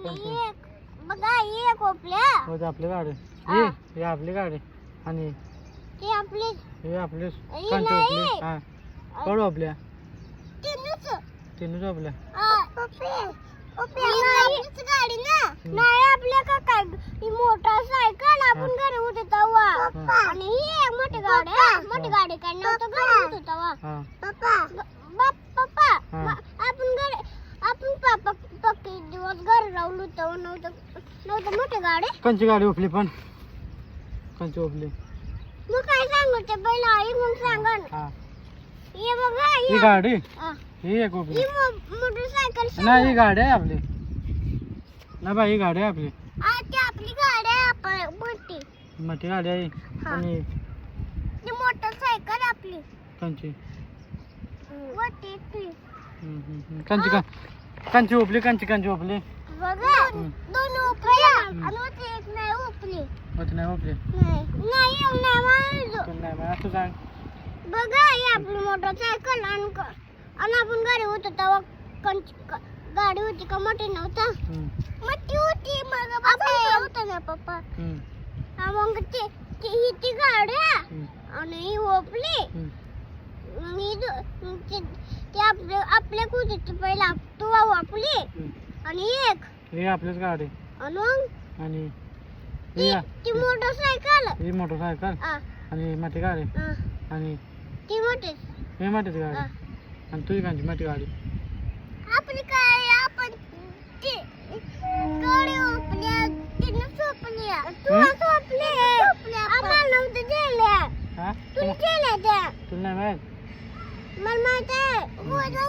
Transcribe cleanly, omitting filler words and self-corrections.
कंची बघा ही एक ओपल्या हो ते आपली गाडी हा. ही आपली गाडी आणि ती आपली हे आपली ही कंची नाही. आपली हा कोण आपल्या तीनच तीनच आपल्या गाडी ना नाही आपल्या का काय ही मोटरसायकल आपण घरी होते तेव्हा आणि ही एक मोठी गाडी मोठी गाडी काय नव्हतं घरी होते तेव्हा हा पप्पा हा. आपण पापा पक्के दिवस घर राहलो तेव्हा नव्हतं मोठी गाडी कंची गाडी उठली पण कंची उठली मग काय सांगू ते पहिला आई मग सांगा ना हा हे बघा ही गाडी हा. ही एक उठली ही मोटरसायकल नाही ही गाडी आहे आपली ना बाई ही गाडी आहे आपली ती आपली गाडी आहे आपण मोठी मोठी गाडी आहे हा. आणि ती मोटरसायकल आपली कंची मोठी ती. कंची का कंची उठली कंची उठली बघा हम्म. दोन उपल्या आणि होती एक नाही उपली होती नाही उठली नाही मारलो पण नाही मला तू सांग बघा ही आपली मोटरसायकल आणि आपण घरी होतो तेव्हा गाडी होती का मोठी नव्हता मोठी होती मग होतं ना पप्पा हा, मग ती गाडी आहे. आणि ही ओपली मग ही ती आपल्या कुठे पहिला तू वापली आणि एक ही आपलीच गाडी आणि मग आणि ती मोटरसायकल ही मोटरसायकल हा, आणि मोठी गाडी हा. आणि ती मोठी ही मोठीच हा. गाडी आणि तुझी कांची मोठी गाडी आपली काय आपण ती गाडी ओपल्या तिनं सोपल्या तू सोपल्या आम्हाला नव्हतं दिल्या हा तू केल्या त्या तुला नाही माहित मला माहित आहे